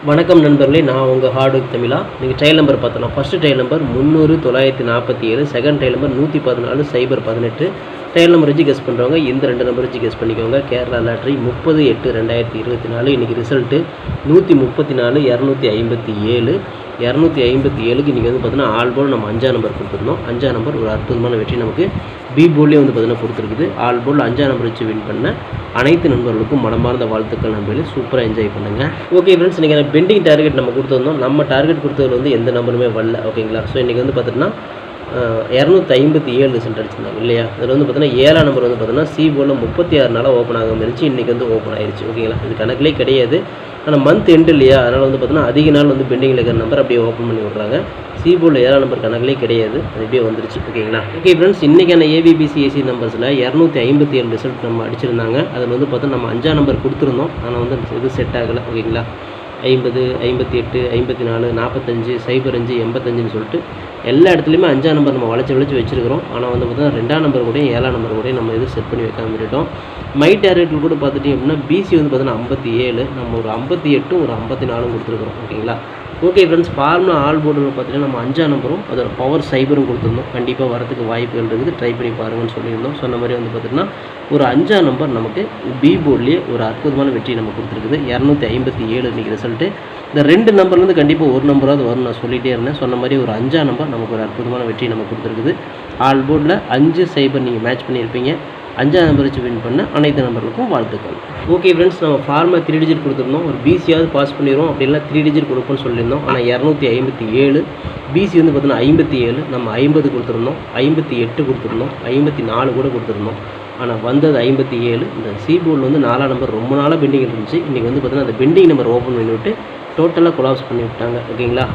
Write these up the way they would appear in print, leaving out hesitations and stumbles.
வணக்கம் நண்பர்களே, நான் உங்கள் ஹார்டுக் தமிழா. நீங்கள் ட்ரையல் நம்பர் பார்த்தலாம். First trial number 300,947, second trial number 114,018. Trial number வச்சு கெஸ் பண்ணுறவங்க இந்த 2 நம்பர் வச்சு கெஸ் பண்ணிக்கோங்க. கேரளா லாட்ரி 30/8/2024. இன்றைக்கி ரிசல்ட்டு 134,257. 257க்கு இன்றைக்கி வந்து பார்த்தீங்கன்னா ஆல் போல் நம்ம 5ஆம் நம்பர் கொடுத்துருந்தோம். 5ஆம் நம்பர் ஒரு அற்புதமான வெற்றி நமக்கு பி போர்ட்லேயே வந்து பார்த்தீங்கன்னா கொடுத்துருக்குது. ஆல் போல் 5ஆம் நம்பர் வச்சு வின் பண்ண அனைத்து நண்பர்களுக்கும் மனமார்ந்த வாழ்த்துக்கள். நண்பர்களே, சூப்பராக என்ஜாய் பண்ணுங்கள். ஓகே ஃப்ரெண்ட்ஸ், இன்றைக்கி பெண்டிங் டார்கெட் நம்ம கொடுத்துருந்தோம். நம்ம டார்கெட் கொடுத்தது வந்து எந்த நம்பருமே வரல. ஓகேங்களா? ஸோ இன்றைக்கி வந்து பார்த்தீங்கன்னா 257 ரிசல்ட் அடிச்சிருந்தாங்க இல்லையா? அதில் வந்து பார்த்தீங்கன்னா 7ஆம் நம்பர் வந்து பார்த்தீங்கன்னா சி போர்டில் 36 நாளாக ஓப்பன் ஆகாமல் இருந்துச்சு. இன்றைக்கி வந்து ஓப்பன் ஆயிடுச்சு. ஓகேங்களா? இது கணக்கிலே கிடையாது. ஆனால் மந்த் எண்டு இல்லையா? அதனால் வந்து பார்த்தீங்கன்னா அதிக நாள் வந்து பெண்டிங்கில் இருக்கிற நம்பர் அப்படியே ஓப்பன் பண்ணி விட்றாங்க. சி போர்டில் 7ஆம் நம்பர் கணக்கிலே கிடையாது. அது அப்படியே வந்துருச்சு. ஓகேங்களா? ஓகே ஃப்ரெண்ட்ஸ், இன்றைக்கான ஏபிபிசிஏசி நம்பர்ஸில் 257 ரிசல்ட் நம்ம அடிச்சிருந்தாங்க. அதில் வந்து பார்த்தா நம்ம 5ஆம் நம்பர் கொடுத்துருந்தோம். ஆனால் வந்து இது செட் ஆகலை. ஓகேங்களா? 50, 58, 54, 45, 05, 85ன்னு சொல்லிட்டு எல்லா இடத்துலையுமே 5ஆம் நம்பர் நம்ம வளைச்சி வச்சுருக்கிறோம். ஆனால் வந்து பார்த்தீங்கன்னா 2ஆம் நம்பர் கூட 7ஆம் நம்பர் கூட நம்ம இது செட் பண்ணி வைக்காம விட்டுட்டோம். மை டார்கெட்டில் கூட பார்த்துட்டிங்க அப்படின்னா பிசி வந்து பார்த்தீங்கன்னா 57, நம்ம ஒரு 58 ஒரு 54 கொடுத்துருக்குறோம். ஓகேங்களா? ஓகே ஃப்ரெண்ட்ஸ், ஃபார்முலா ஆல் போர்டில் பார்த்திங்கன்னா நம்ம 5ஆம் நம்பரும் அதோட பவர் சைபரும் கொடுத்துருந்தோம். கண்டிப்பாக வரதுக்கு வாய்ப்புகள் இருக்குது. ட்ரை பண்ணி பாருங்கன்னு சொல்லியிருந்தோம். சொன்ன மாதிரி வந்து பார்த்திங்கன்னா ஒரு 5ஆம் நம்பர் நமக்கு பி போர்ட்லேயே ஒரு அற்புதமான வெற்றி நம்ம கொடுத்துருக்குது. 257 இன்றைக்கி ரிசல்ட்டு. இந்த 2 நம்பர்லேருந்து கண்டிப்பாக ஒரு நம்பராவது வரும் நான் சொல்லிகிட்டே இருந்தேன். சொன்ன மாதிரி ஒரு 5ஆம் நம்பர் நமக்கு ஒரு அற்புதமான வெற்றி நம்ம கொடுத்துருக்குது. ஆல் போர்டில் 5-0 நீங்கள் மேட்ச் பண்ணியிருப்பீங்க. 5ஆம் நம்பர் வச்சு வின் பண்ண அனைத்து நம்பர்களுக்கும் வாழ்த்துக்கள். ஓகே ஃப்ரெண்ட்ஸ், நம்ம ஃபார்மை 3 டிஜிட் கொடுத்துருந்தோம். ஒரு பிசியாவது பாஸ் பண்ணிடுவோம், அப்படின்னா 3 டிஜிட் கொடுப்போம்னு சொல்லியிருந்தோம். ஆனால் 257, பிசி வந்து பார்த்தீங்கன்னா 57, நம்ம 50 கொடுத்துருந்தோம், 58 கொடுத்துருந்தோம், 54 கூட கொடுத்துருந்தோம். ஆனால் வந்தது 57. இந்த சி போர்டில் வந்து 4ஆம் நம்பர் ரொம்ப நாளாக பெண்டிங் இருந்துச்சு. இன்றைக்கி வந்து பார்த்தீங்கன்னா அந்த பெண்டிங் நம்பர் ஓப்பன் பண்ணிவிட்டு டோட்டலாக கொலாப்ஸ் பண்ணி விட்டாங்க. ஓகேங்களா?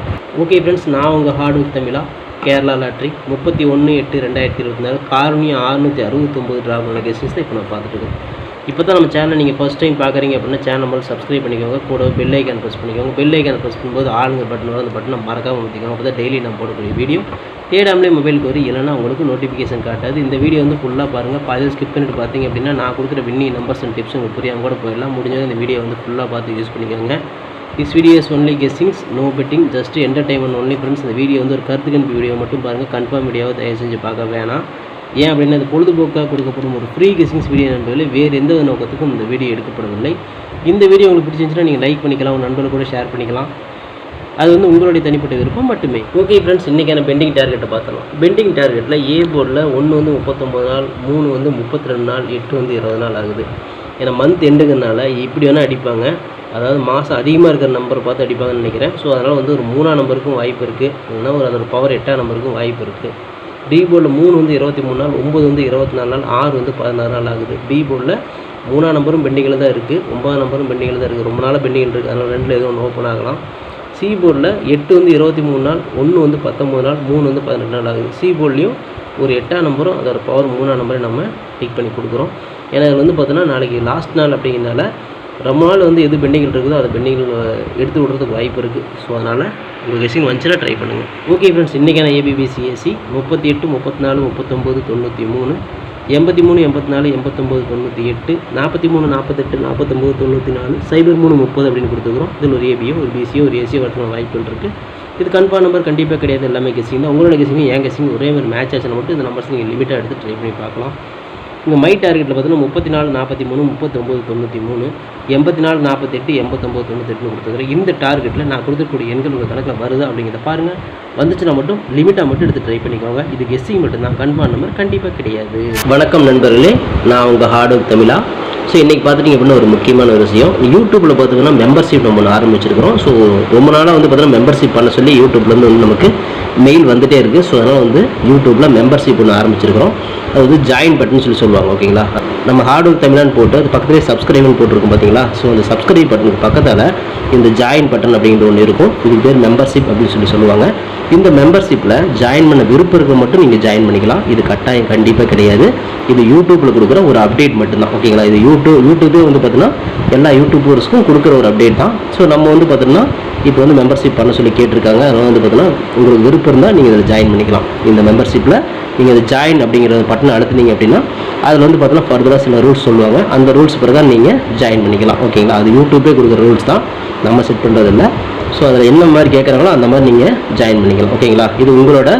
ஓகே ஃப்ரெண்ட்ஸ், நான் உங்கள் ஹார்டுக் தமிழா. கேரளா லாட்ரி 31/8/2024 காரணியம் 669 ட்ராபோட கெஸ்டிங்ஸ் தான் இப்போ நான் பார்த்துட்டுருக்கேன். இப்போ தான் நம்ம சேனலை நீங்கள் ஃபஸ்ட் டைம் பார்க்குறீங்க அப்படின்னா சேனல் நம்பர் சப்ஸ்கிரைப் பண்ணிக்கோங்க. கூட பெல் ஐக்கான் ப்ரெஸ் பண்ணிக்கோங்க. பெல் ஐக்கான் ப்ரெஸ் பண்ணும்போது ஆளுங்க பட்டன் வரும். அந்த பட்டனை மறக்காமல் ஊற்றிக்கோங்க. அப்போ தான் டெய்லி நம்ம போடக்கூடிய வீடியோ தேடாமலே மொபைலுக்கு வரும். இல்லைனா உங்களுக்கு நோட்டிஃபிகேஷன் காட்டாது. இந்த வீடியோ வந்து ஃபுல்லாக பாருங்கள். பாதியில் ஸ்கிப் பண்ணிட்டு பார்த்தீங்க அப்படின்னா நான் கொடுக்குற வின்னிங் நம்பர்ஸ் அண்ட் டிப்ஸ் உங்களுக்கு புரியாமல் கூட போயிடலாம். முடிஞ்சது இந்த வீடியோ வந்து ஃபுல்லாக பார்த்து யூஸ் பண்ணிக்கோங்க. This video is only guessings, no betting, just entertainment only friends. இந்த வீடியோ வந்து ஒரு கருத்து கணிப்பு வீடியோ மட்டும் பாருங்கள். கன்ஃபார்ம் வீடியோவை தயவு செஞ்சு பார்க்க வேணாம். ஏன் அப்படின்னா அது பொழுதுபோக்காக கொடுக்கப்படும் ஒரு ஃப்ரீ கெஸ்ஸிங்ஸ் வீடியோ நண்பர்களே. வேறு எந்த நோக்கத்துக்கும் இந்த வீடியோ எடுக்கப்படவில்லை. இந்த வீடியோ உங்களுக்கு பிடிச்சிருந்துச்சுன்னா நீங்கள் லைக் பண்ணிக்கலாம், உங்கள் நண்பர்கள் கூட ஷேர் பண்ணிக்கலாம். அது வந்து உங்களுடைய தனிப்பட்ட விருப்பம் மட்டுமே. ஓகே ஃப்ரெண்ட்ஸ், இன்றைக்கான பெண்டிங் டார்கெட்டை பார்த்தலாம். பெண்டிங் டார்கெட்டில் ஏ போர்டில் 1 வந்து 39 நாள், 3 வந்து 32 நாள், 8 வந்து 20 நாள் ஆகுது. ஏன்னா மந்த் எண்டுங்கிறனால இப்படி வேணால் அடிப்பாங்க. அதாவது மாதம் அதிகமாக இருக்கிற நம்பர் பார்த்து அடிப்பாங்கன்னு நினைக்கிறேன். ஸோ அதனால் வந்து ஒரு 3ஆம் நம்பருக்கும் வாய்ப்பு இருக்குது. இல்லைனா ஒரு அதோட பவர் 8ஆம் நம்பருக்கும் வாய்ப்பு இருக்குது. டி போர்டில் 3 வந்து 23 நாள், 9 வந்து 24 நாள், 6 வந்து 16 நாள் ஆகுது. பி போர்டில் 3ஆம் நம்பரும் பெண்டிங்கில் தான் இருக்குது, 9ஆம் நம்பரும் பெண்டிங்கில் தான் இருக்குது. ரொம்ப நாளாக பெண்டிங்கில் இருக்குது. அதனால் 2ல் எதுவும் ஒன்று ஓப்பன் ஆகலாம். சி போர்டில் 8 வந்து 23 நாள், 1 வந்து 19 நாள், 3 வந்து 18 நாள் ஆகுது. சி போர்ட்லேயும் ஒரு 8ஆம் நம்பரும் அதோட பவர் 3ஆம் நம்பரையும் நம்ம டிக் பண்ணி கொடுக்குறோம். ஏன்னா இது வந்து பார்த்தோன்னா நாளைக்கு லாஸ்ட் நாள் அப்படிங்கிறனால ரொம்ப நாள் வந்து எது பெண்டிங்கில் இருக்குதோ அதை பெண்டிங்கில் எடுத்து விடுறதுக்கு வாய்ப்பு இருக்குது. ஸோ அதனால் உங்கள் கெஸ்ஸிங் வந்துச்சுன்னா ட்ரை பண்ணுங்கள். ஓகே ஃப்ரெண்ட்ஸ், இன்றைக்கான ஏபிபிசிஎஸ்சி 38, 34, 39, 93, 83, 84, 89, 98, 43, 48, 49, 94, 03, 30 அப்படின்னு கொடுத்துக்கிறோம். இதில் ஒரு ஏபியோ ஒரு பிசியோ ஒரு ஏசியோ வரதுக்கான வாய்ப்புகள் இருக்குது. இது கன்ஃபார்ம் நம்பர் கண்டிப்பாக கிடையாது. எல்லாமே கெஸ்ஸிங் தான். உங்களோட கெஸ்ஸிங் என் கெஸ்ஸிங் ஒரே மாதிரி மேட்ச் ஆச்சுன்னா மட்டும் இந்த நம்பர்ஸ் நீங்கள் லிமிட்டாக எடுத்து ட்ரை பண்ணி பார்க்கலாம். இங்கே மை டார்கெட்டில் பார்த்தீங்கன்னா 34, 43, 39, 93, 84, 48, 89, 98 கொடுத்துருக்குறேன். இந்த டார்கெட்டில் நான் கொடுத்துருக்கூடிய எண்கள் உங்கள் கணக்கில் வருதா அப்படிங்கிறத பாருங்கள். வந்துச்சுன்னா மட்டும் லிமிட்டாக மட்டும் எடுத்து ட்ரை பண்ணிக்கோங்க. இது கெஸ்ஸிங் மட்டும்தான், கன்ஃபார்ம் நம்பர் கண்டிப்பாக கிடையாது. வணக்கம் நண்பர்களே, நான் உங்கள் ஹார்டுக் தமிழா. ஸோ இன்றைக்கி பார்த்துட்டிங்க அப்படின்னா ஒரு முக்கியமான ஒரு விஷயம். யூடியூப்பில் பார்த்திங்கன்னா மெம்பர்ஷிப் நம்ம ஒன்று ஆரம்பிச்சிருக்கிறோம். ஸோ ரொம்ப நாளாக வந்து பார்த்தீங்கன்னா மெம்பர்ஷிப் பண்ண சொல்லி யூடியூப்லேருந்து வந்து நமக்கு மெயில் வந்துகிட்டே இருக்குது. ஸோ அதனால் வந்து யூடியூப்பில் மெம்பர்ஷிப் ஒன்று ஆரம்பிச்சிருக்கிறோம். அது வந்து ஜாயின் பட்டன் சொல்லி சொல்லுவாங்க. ஓகேங்களா? நம்ம ஹார்டுக் தமிழான்னு போட்டு அது பக்கத்துலேயே சப்ஸ்கிரைப்னு போட்டிருக்கும் பார்த்தீங்களா? ஸோ அந்த சப்ஸ்கிரைப் பட்டனுக்கு பக்கத்தில் இந்த ஜாயின் பட்டன் அப்படிங்கிற ஒன்று இருக்கும். இதுக்கு பேர் மெம்பர்ஷிப் அப்படின்னு சொல்லி சொல்லுவாங்க. இந்த மெம்பர்ஷிப்பில் ஜாயின் பண்ண விருப்பம் இருக்க மட்டும் நீங்கள் ஜாயின் பண்ணிக்கலாம். இது கட்டாயம் கண்டிப்பாக கிடையாது. இது யூடியூப்பில் கொடுக்குற ஒரு அப்டேட் மட்டும்தான். ஓகேங்களா? இது யூடியூபே வந்து பார்த்தீங்கன்னா எல்லா யூடியூபர்ஸ்க்கும் கொடுக்குற ஒரு அப்டேட் தான். ஸோ நம்ம வந்து பார்த்தீங்கன்னா இப்போ வந்து மெம்பர்ஷிப் பண்ண சொல்லி கேட்டிருக்காங்க. அதனால் வந்து பார்த்தீங்கன்னா உங்களுக்கு விருப்பம் இருந்தால் நீங்கள் இதில் ஜாயின் பண்ணிக்கலாம். இந்த மெம்பர்ஷிப்பில் நீங்கள் இதை ஜாயின் அப்படிங்கிற பட்டனை அழுத்தினீங்க அப்படின்னா அதில் வந்து பார்த்தீங்கன்னா ஃபர்தராக சில ரூல்ஸ் சொல்லுவாங்க. அந்த ரூல்ஸ் பிரகாரம் நீங்கள் ஜாயின் பண்ணிக்கலாம். ஓகேங்களா? அது யூடியூப்பே கொடுக்குற ரூல்ஸ் தான், நம்ம செட் பண்ணுறதில்ல. ஸோ அதில் என்ன மாதிரி கேட்குறாங்களோ அந்த மாதிரி நீங்கள் ஜாயின் பண்ணிக்கலாம். ஓகேங்களா? இது உங்களோட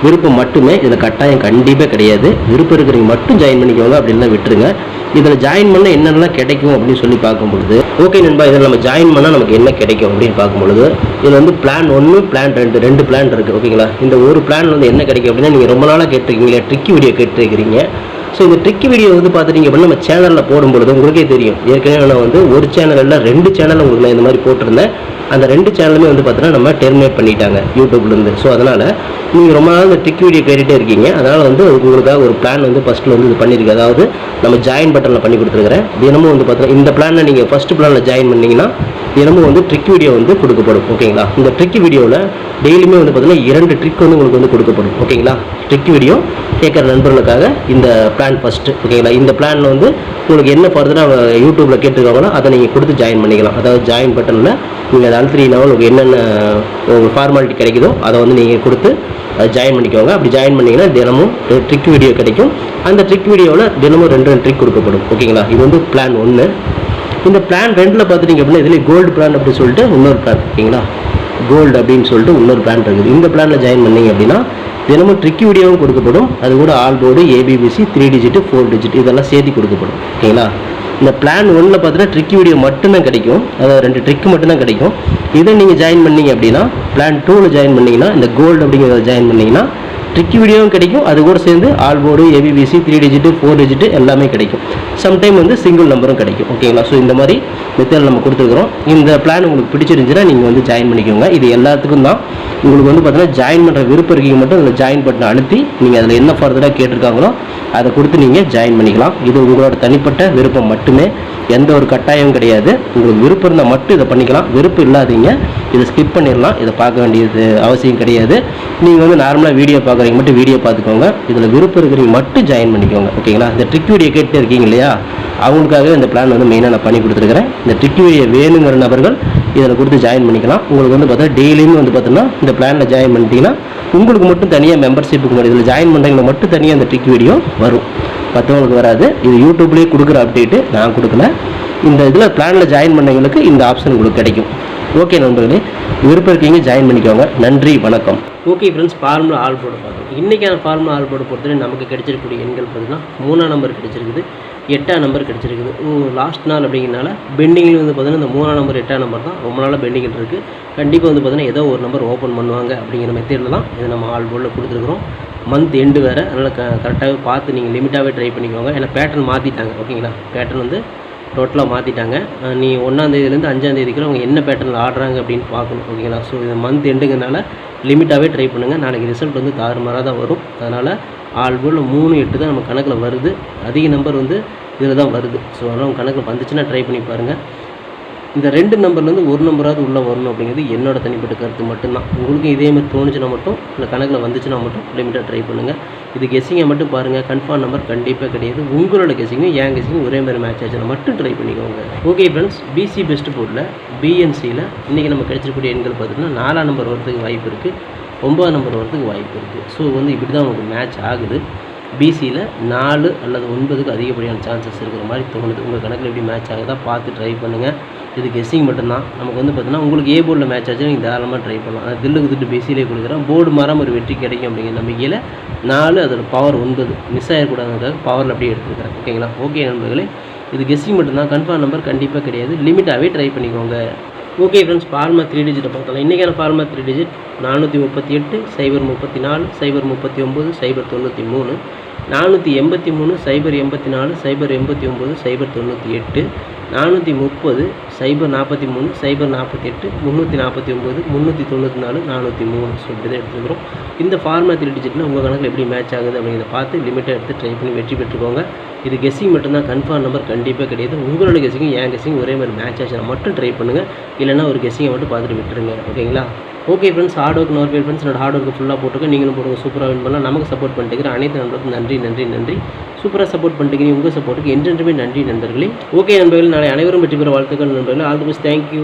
விருப்பம் மட்டுமே, இதில் கட்டாயம் கண்டிப்பாக கிடையாது. விருப்பம் இருக்கிறவங்க மட்டும் ஜாயின் பண்ணிக்கோங்க, அப்படின்னா விட்டுருங்க. இதில் ஜாயின் பண்ணால் என்னென்னலாம் கிடைக்கும் அப்படின்னு சொல்லி பார்க்கும்பொழுது, ஓகே நண்பா, இதில் நம்ம ஜாயின் பண்ணால் நமக்கு என்ன கிடைக்கும் அப்படின்னு பார்க்கும்பொழுது, இதில் வந்து பிளான் 1 பிளான் 2 2 பிளான் இருக்குது. ஓகேங்களா? இந்த ஒரு பிளான் வந்து என்ன கிடைக்கும் அப்படின்னா, நீங்கள் ரொம்ப நாளாக கேட்டிருக்கீங்களே ட்ரிக்கி வீடியோ கேட்டிருக்கிறீங்க. ஸோ இந்த ட்ரிக்கி வீடியோ வந்து பார்த்துட்டீங்க அப்படின்னா நம்ம சேனலில் போடும்பொழுது உங்களுக்கே தெரியும். ஏற்கனவே நான் வந்து ஒரு சேனல் இல்லை 2 சேனல் உங்களுக்கு நான் இந்த மாதிரி போட்டிருந்தேன். அந்த 2 சேனலுமே வந்து பார்த்தீங்கன்னா நம்ம டெர்மினேட் பண்ணிட்டாங்க யூடியூப்லேருந்து. ஸோ அதனால் நீங்கள் ரொம்ப நாள் இந்த ட்ரிக் வீடியோ கேட்டுகிட்டே இருக்கீங்க. அதனால் வந்து உங்களுக்காக ஒரு பிளான் வந்து ஃபஸ்ட்டில் வந்து இது பண்ணியிருக்கு. அதாவது நம்ம ஜாயின் பட்டனில் பண்ணி கொடுத்துருக்குறேன். தினமும் வந்து பார்த்தீங்கன்னா இந்த பிளானில் நீங்கள் ஃபஸ்ட்டு பிளானில் ஜாயின் பண்ணிங்கன்னா தினமும் வந்து ட்ரிக் வீடியோ வந்து கொடுக்கப்படும். ஓகேங்களா? இந்த ட்ரிக் வீடியோவில் டெய்லியுமே வந்து பார்த்தீங்கன்னா 2 ட்ரிக் வந்து உங்களுக்கு வந்து கொடுக்கப்படும். ஓகேங்களா? ட்ரிக் வீடியோ கேட்குற நண்பர்களுக்காக இந்த பிளான் ஃபஸ்ட்டு. ஓகேங்களா? இந்த பிளானில் வந்து உங்களுக்கு என்ன ஃபர்தராக யூடியூப்பில் கேட்டுருக்காங்களோ அதை நீங்கள் கொடுத்து ஜாயின் பண்ணிக்கலாம். அதாவது ஜாயின் பட்டனில் நீங்கள் அதை அழுத்தினீங்கன்னா உங்களுக்கு என்னென்ன உங்களுக்கு ஃபார்மாலிட்டி கிடைக்குதோ அதை வந்து நீங்கள் கொடுத்து அதை ஜாயின் பண்ணிக்கோங்க. அப்படி ஜாயின் பண்ணிங்கன்னா தினமும் ட்ரிக் வீடியோ கிடைக்கும். அந்த ட்ரிக் வீடியோவில் தினமும் 2 ட்ரிக் கொடுக்கப்படும். ஓகேங்களா? இது வந்து பிளான் 1. இந்த பிளான் 2ல் பார்த்துட்டிங்க அப்படின்னா இதில் கோல்டு பிளான் அப்படின்னு சொல்லிட்டு இன்னொரு பிளான். ஓகேங்களா? கோல்டு அப்படின்னு சொல்லிட்டு இன்னொரு பிளான் இருக்குது. இந்த பிளானில் ஜாயின் பண்ணிங்க அப்படின்னா தினமும் ட்ரிக் வீடியோவும் கொடுக்கப்படும். அது கூட all board, ABBC, 3 digit 4 digit இதெல்லாம் சேர்த்து கொடுக்கப்படும். ஓகேங்களா? இந்த பிளான் 1ல் பார்த்தீங்கன்னா ட்ரிக் வீடியோ மட்டும்தான் கிடைக்கும். அதாவது 2 ட்ரிக் மட்டும்தான் கிடைக்கும். இதை நீங்கள் ஜாயின் பண்ணிங்க அப்படின்னா பிளான் 2ல் ஜாயின் பண்ணிங்கன்னா இந்த கோல்டு அப்படிங்கிறத ஜாயின் பண்ணிங்கன்னா ட்ரிக் வீடியோவும் கிடைக்கும். அது கூட சேர்ந்து all board, ABBC, 3 digit 4 digit எல்லாமே கிடைக்கும். சம்டைம் வந்து சிங்கிள் நம்பரும் கிடைக்கும். ஓகேங்களா? ஸோ இந்த மாதிரி மெத்தட் நம்ம கொடுத்துருக்குறோம். இந்த பிளான் உங்களுக்கு பிடிச்சிருந்துச்சுன்னா நீங்கள் வந்து ஜாயின் பண்ணிக்கோங்க. இது எல்லாத்துக்கும் தான். உங்களுக்கு வந்து பார்த்தீங்கன்னா ஜாயின் பண்ணுற விருப்பம் இருக்கீங்க மட்டும் அதில் ஜாயின் பட்டனை அழுத்தி நீங்கள் அதில் என்ன ஃபர்தராக கேட்டிருக்காங்களோ அதை கொடுத்து நீங்கள் ஜாயின் பண்ணிக்கலாம். இது உங்களோட தனிப்பட்ட விருப்பம் மட்டுமே, எந்த ஒரு கட்டாயம் கிடையாது. உங்களுக்கு விருப்பம் இருந்தால் மட்டும் இதை பண்ணிக்கலாம். விருப்பம் இல்லாதீங்க இதை ஸ்கிப் பண்ணிடலாம். இதை பார்க்க வேண்டியது அவசியம் கிடையாது. நீங்கள் வந்து நார்மலாக வீடியோ பார்க்குறீங்க மட்டும் வீடியோ பார்த்துக்கோங்க. இதில் விருப்பம் இருக்கிறீங்க மட்டும் ஜாயின் பண்ணிக்கோங்க. ஓகேங்களா? இந்த ட்ரிக் வீடியோ கேட்டு இருக்கீங்க இல்லையா, அவங்களுக்காகவே இந்த பிளான் வந்து மெயினாக நான் பண்ணி கொடுத்துருக்கிறேன். இந்த ட்ரிக் வீடியோ வேணுங்கிற நபர்கள் இதில் கொடுத்து ஜாயின் பண்ணிக்கலாம். உங்களுக்கு வந்து பார்த்தா டெய்லியுமே வந்து பார்த்தீங்கன்னா இந்த பிளானில் ஜாயின் பண்ணிட்டீங்கன்னா உங்களுக்கு மட்டும் தனியாக மெம்பர்ஷிப்புக்கு மட்டும் இதில் ஜாயின் பண்ணுறவங்க மட்டும் தனியாக இந்த ட்ரிக் வீடியோ வரும், மற்றவங்களுக்கு வராது. இது யூடியூப்லேயே கொடுக்குற அப்டேட்டு, நான் கொடுக்கல. இந்த இதில் பிளானில் ஜாயின் பண்ணவங்களுக்கு இந்த ஆப்ஷன் உங்களுக்கு கிடைக்கும். ஓகே நண்பர்களே, விருப்பம் இருக்கீங்க ஜாயின் பண்ணிக்கோங்க. நன்றி, வணக்கம். Okay friends, formula all board பார்க்கணும். இன்றைக்கான ஃபார்முலா ஆல் போர்டு பொறுத்தவரை நமக்கு கிடைச்சிருக்கக்கூடிய எண்கள் பார்த்தீங்கன்னா 3ஆம் நம்பர் கிடைச்சிருக்குது, 8ஆம் நம்பர் கிடைச்சிருக்குது. லாஸ்ட் நாள் அப்படிங்கிறனால பெண்டிங்கில் வந்து பார்த்தீங்கன்னா இந்த 3ஆம் நம்பர் 8ஆம் நம்பர் தான் ரொம்ப நாளாக பெண்டிங்கில் இருக்குது. கண்டிப்பாக வந்து பார்த்தீங்கன்னா ஏதோ ஒரு நம்பர் ஓப்பன் பண்ணுவாங்க அப்படிங்கிற மெத்தேடில் தான் இதை நம்ம ஆல் போர்டில் கொடுத்துருக்குறோம். மந்த் எண்டு வேறு, அதனால் கரெக்டாகவே பார்த்து நீங்கள் லிமிட்டாகவே ட்ரை பண்ணிக்கோங்க. ஏன்னா பேட்டர்ன் மாற்றிட்டாங்க. ஓகேங்களா? பேட்டர்ன் வந்து டோட்டலாக மாற்றிட்டாங்க. நீ 1ஆம் தேதியிலேருந்து 5ஆம் தேதிக்குள்ள அவங்க என்ன பேட்டர்னில் ஆடுறாங்க அப்படின்னு பார்க்கணும். ஓகேங்களா? ஸோ இது மந்த் எண்டுங்கிறனால லிமிட்டாகவே ட்ரை பண்ணுங்கள். நாளைக்கு ரிசல்ட் வந்து தாறுமாறாக தான் வரும். அதனால் ஆல் போர்டில் 3 8 தான் நம்ம கணக்கில் வருது. அதிக நம்பர் வந்து இதில் தான் வருது. ஸோ அதனால் உங்கள் கணக்கில் வந்துச்சுன்னா ட்ரை பண்ணி பாருங்கள். இந்த 2 நம்பர்லேருந்து ஒரு நம்பராவது உள்ளே வரணும் அப்படிங்கிறது என்னோட தனிப்பட்ட கருத்து மட்டும்தான். உங்களுக்கு இதே மாதிரி தோணுச்சுன்னா மட்டும் இந்த கணக்கில் வந்துச்சுன்னா மட்டும் லிமிட்டாக ட்ரை பண்ணுங்கள். இது கெஸ்ஸிங்கை மட்டும் பாருங்கள். கன்ஃபார்ம் நம்பர் கண்டிப்பாக கிடையாது. உங்களோட கெஸ்ஸிங்கும் என் கெஸ்ஸிங்கும் ஒரே மாதிரி மேட்ச் ஆச்சுன்னா மட்டும் ட்ரை பண்ணிக்கோங்க. ஓகே ஃப்ரெண்ட்ஸ், பிசி பெஸ்ட் போர்டில் பிஎன்சியில் இன்றைக்கி நம்ம கிடைச்சிருக்கக்கூடிய எண்கள் பார்த்திங்கன்னா 4ஆம் நம்பர் வரதுக்கு வாய்ப்பு இருக்குது, 9ஆம் நம்பர் வரதுக்கு வாய்ப்பு இருக்குது. ஸோ வந்து இப்படி தான் உங்களுக்கு மேட்ச் ஆகுது. பிசியில் 4 அல்லது 9க்கு அதிகப்படியான சான்சஸ் இருக்கிற மாதிரி தோணுது. உங்கள் கணக்கில் எப்படி மேட்ச் ஆகுதா பார்த்து ட்ரை பண்ணுங்கள். இது கெஸ்ஸிங் மட்டும்தான். நமக்கு வந்து பார்த்தீங்கன்னா உங்களுக்கு ஏ போர்டில் மேட்ச் ஆச்சுன்னா நீங்கள் தாராளமாக ட்ரை பண்ணலாம். அது தில்லுக்கு திட்டு பிசியிலே கொடுக்குறேன். போர்டு மாறாமல் ஒரு வெற்றி கிடைக்கும் அப்படிங்கிற நம்பிக்கையில் 4 அதோட பவர் 9 மிஸ் ஆகிடக்கூடாதுக்காக பவரில் அப்படியே எடுத்துருக்கிறேன். ஓகேங்களா? ஓகே நண்பர்களே, இது கெஸ்ஸிங் மட்டும்தான். கன்ஃபார்ம் நம்பர் கண்டிப்பாக கிடையாது. லிமிட்டாகவே ட்ரை பண்ணிக்கோங்க. ஓகே ஃப்ரெண்ட்ஸ், ஃபார்மா 3 டிஜிட்டை பார்க்கலாம். இன்றைக்கான ஃபார்மா 3 டிஜிட் 438 034 039 093 483 084 089 098 430 043 048 349 394 403. ஸோ இப்படி தான் எடுத்துக்கிறோம். இந்த ஃபார்மா 3 டிஜிட்டில் உங்கள் கணக்கில் எப்படி மேட்ச் ஆகுது அப்படிங்கிறத பார்த்து லிமிட்டாக எடுத்து ட்ரை பண்ணி வெற்றி பெற்றுக்கோங்க. இது கெஸ்ஸிங் மட்டும்தான். கன்ஃபார்ம் நம்பர் கண்டிப்பாக கிடையாது. உங்களோட கெஸ்ஸிங்கும் என் கெஸ்ஸிங் ஒரே மாதிரி மேட்ச் ஆச்சுன்னா மட்டும் ட்ரை பண்ணுங்கள். இல்லைனா ஒரு கெஸ்ஸிங்கை மட்டும் பார்த்துட்டு விட்டுருங்க. ஓகேங்களா? ஓகே ஃப்ரெண்ட்ஸ், ஹார்ட் ஒர்க் நோர் பேர் ஃப்ரெண்ட்ஸ். என்னோட ஹார்ட் ஒர்க்கு ஃபுல்லாக போட்டுருக்கேன். நீங்களும் போடுங்க. சூப்பராக வின் பண்ணலாம். நமக்கு சப்போர்ட் பண்ணிட்டு அனைத்து நண்பர்களுக்கும் நன்றி நன்றி நன்றி. சூப்பராக சப்போர்ட் பண்ணிட்டு உங்கள் சப்போர்ட்டுக்கு என்றென்றுமே நன்றி நண்பர்களே. ஓகே நண்பர்கள், நாளை அனைவரும் வெற்றி பெற வாழ்த்துக்கள் நண்பர்களே. All the best. தேங்க்யூ.